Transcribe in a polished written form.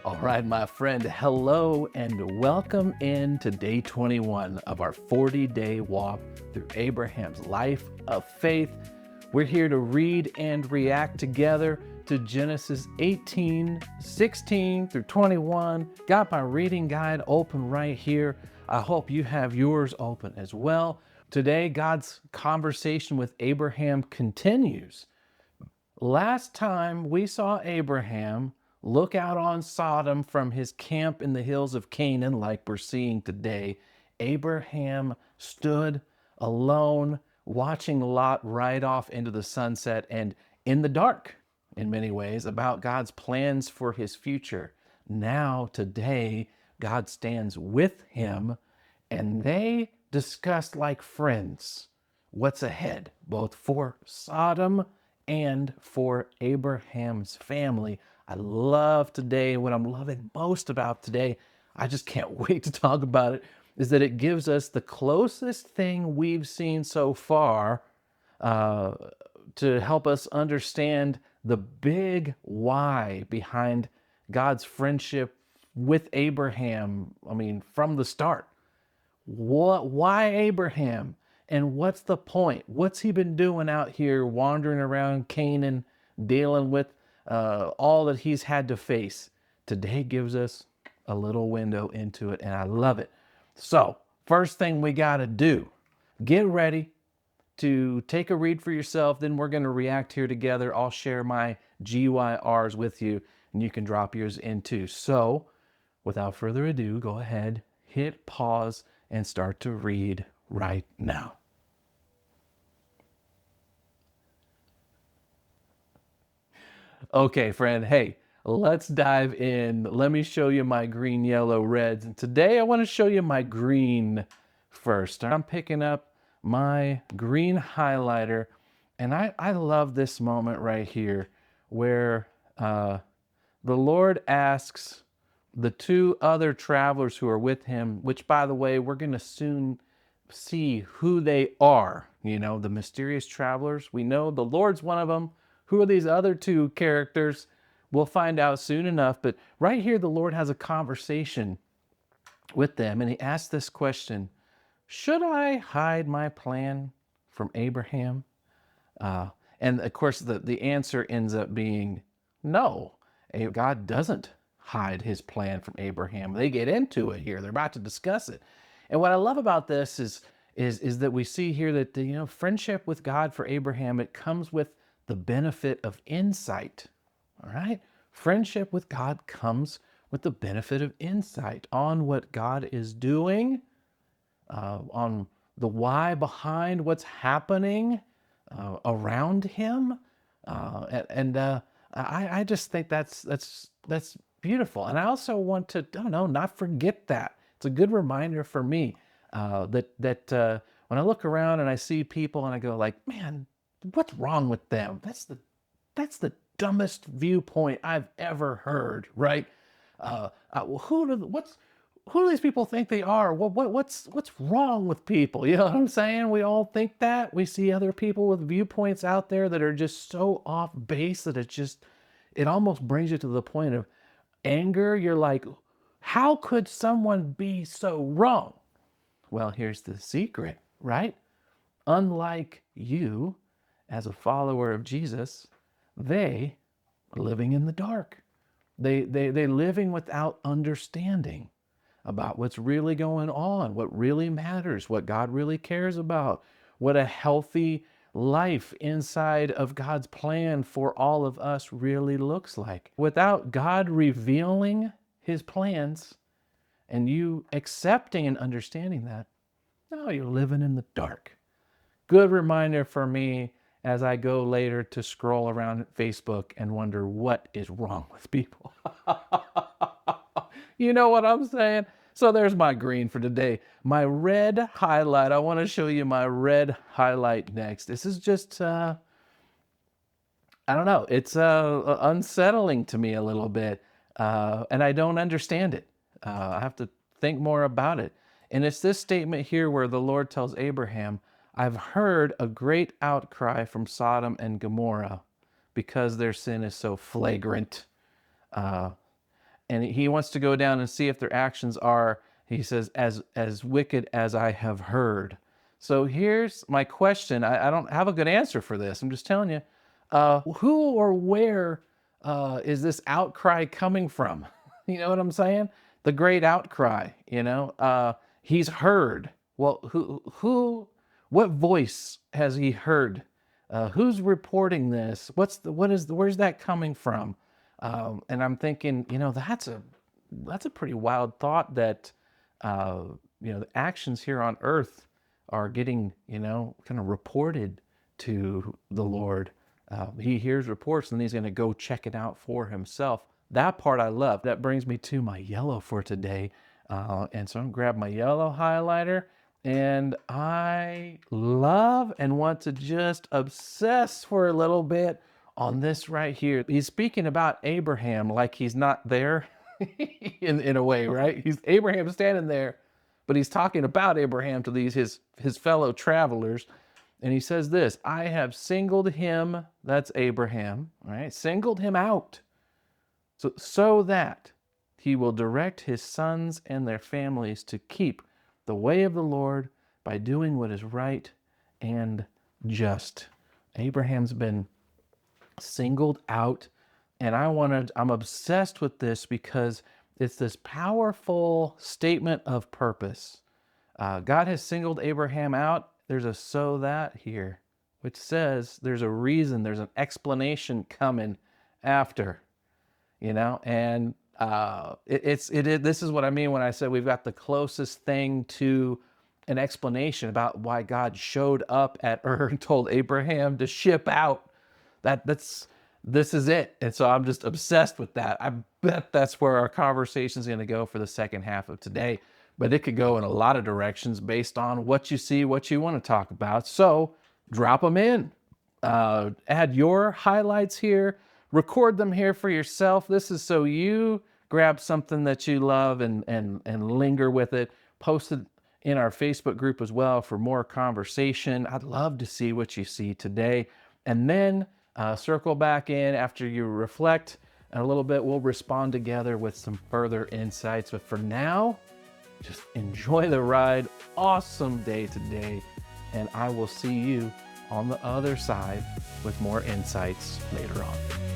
All right, my friend, hello and welcome in to day 21 of our 40-day walk through Abraham's life of faith. We're here to read and react together to Genesis 18, 16 through 21. Got my reading guide open right here. I hope you have yours open as well. Today, God's conversation with Abraham continues. Last time we saw Abraham look out on Sodom from his camp in the hills of Canaan, like we're seeing today. Abraham stood alone, watching Lot ride off into the sunset and in the dark, in many ways, about God's plans for his future. Now, today, God stands with him, and they discuss like friends what's ahead, both for Sodom and for Abraham's family. I love today, what I'm loving most about today, I just can't wait to talk about it, is that it gives us the closest thing we've seen so far uh, to help us understand the big why behind God's friendship with Abraham. I mean, from the start. Why Abraham? And what's the point? What's he been doing out here wandering around Canaan, dealing with all that he's had to face? Today gives us a little window into it, and I love it. So, first thing we got to do, get ready to take a read for yourself. Then we're going to react here together. I'll share my GYRs with you, and you can drop yours in too. So, without further ado, go ahead, hit pause, and start to read right now. Okay, friend, hey, let's dive in. Let me show you my green, yellow, reds. And today I want to show you my green first. I'm picking up my green highlighter, and I love this moment right here where the Lord asks the two other travelers who are with him, which, by the way, we're going to soon see who they are. You know, the mysterious travelers. We know the Lord's one of them. Who are these other two characters? We'll find out soon enough. But right here, the Lord has a conversation with them, and he asks this question: should I hide my plan from Abraham? Uh, and of course, the answer ends up being no. God doesn't hide his plan from Abraham. They get into it here. They're about to discuss it. And what I love about this is that we see here that friendship with God for Abraham, it comes with the benefit of insight. All right? Friendship with God comes with the benefit of insight on what God is doing, on the why behind what's happening around him, and I just think that's beautiful. And I also want to, I don't know, not forget that. It's a good reminder for me that when I look around and I see people and I go like, man, what's wrong with them? That's the dumbest viewpoint I've ever heard, right? Who do these people think they are? What's wrong with people? You know what I'm saying? We all think that. We see other people with viewpoints out there that are just so off base that it almost brings you to the point of anger. You're like, how could someone be so wrong? Well, here's the secret, right? Unlike you, as a follower of Jesus, they are living in the dark. They're living without understanding about what's really going on, what really matters, what God really cares about, what a healthy life inside of God's plan for all of us really looks like. Without God revealing his plans and you accepting and understanding that, no, you're living in the dark. Good reminder for me as I go later to scroll around Facebook and wonder what is wrong with people. You know what I'm saying? So there's my green for today. My red highlight, I want to show you my red highlight next. This is just, I don't know, it's unsettling to me a little bit, and I don't understand it. I have to think more about it. And it's this statement here where the Lord tells Abraham, I've heard a great outcry from Sodom and Gomorrah because their sin is so flagrant. Uh, and he wants to go down and see if their actions are, he says, as wicked as I have heard. So here's my question. I don't have a good answer for this. I'm just telling you, who or where is this outcry coming from? You know what I'm saying? The great outcry, he's heard. Well, what voice has he heard? Who's reporting this? Where's that coming from? And I'm thinking, that's a pretty wild thought that, the actions here on earth are getting, kind of reported to the Lord. He hears reports and he's going to go check it out for himself. That part I love. That brings me to my yellow for today. And so I'm going to grab my yellow highlighter, and I love and want to just obsess for a little bit on this right here. He's speaking about Abraham like he's not there in a way, right? Abraham standing there, but he's talking about Abraham to his fellow travelers. And he says this, I have singled him, that's Abraham, right? Singled him out so that he will direct his sons and their families to keep the way of the Lord by doing what is right and just. Abraham's been singled out, and I'm obsessed with this because it's this powerful statement of purpose. God has singled Abraham out. There's a so that here, which says there's a reason, there's an explanation coming after, and this is what I mean when I said we've got the closest thing to an explanation about why God showed up at Ur and told Abraham to ship out. This is it. And so I'm just obsessed with that. I bet that's where our conversation is going to go for the second half of today. But it could go in a lot of directions based on what you see, what you want to talk about. So drop them in. Add your highlights here. Record them here for yourself. This is so you grab something that you love and linger with it. Post it in our Facebook group as well for more conversation. I'd love to see what you see today. And then circle back in after you reflect a little bit. We'll respond together with some further insights. But for now, just enjoy the ride. Awesome day today. And I will see you on the other side with more insights later on.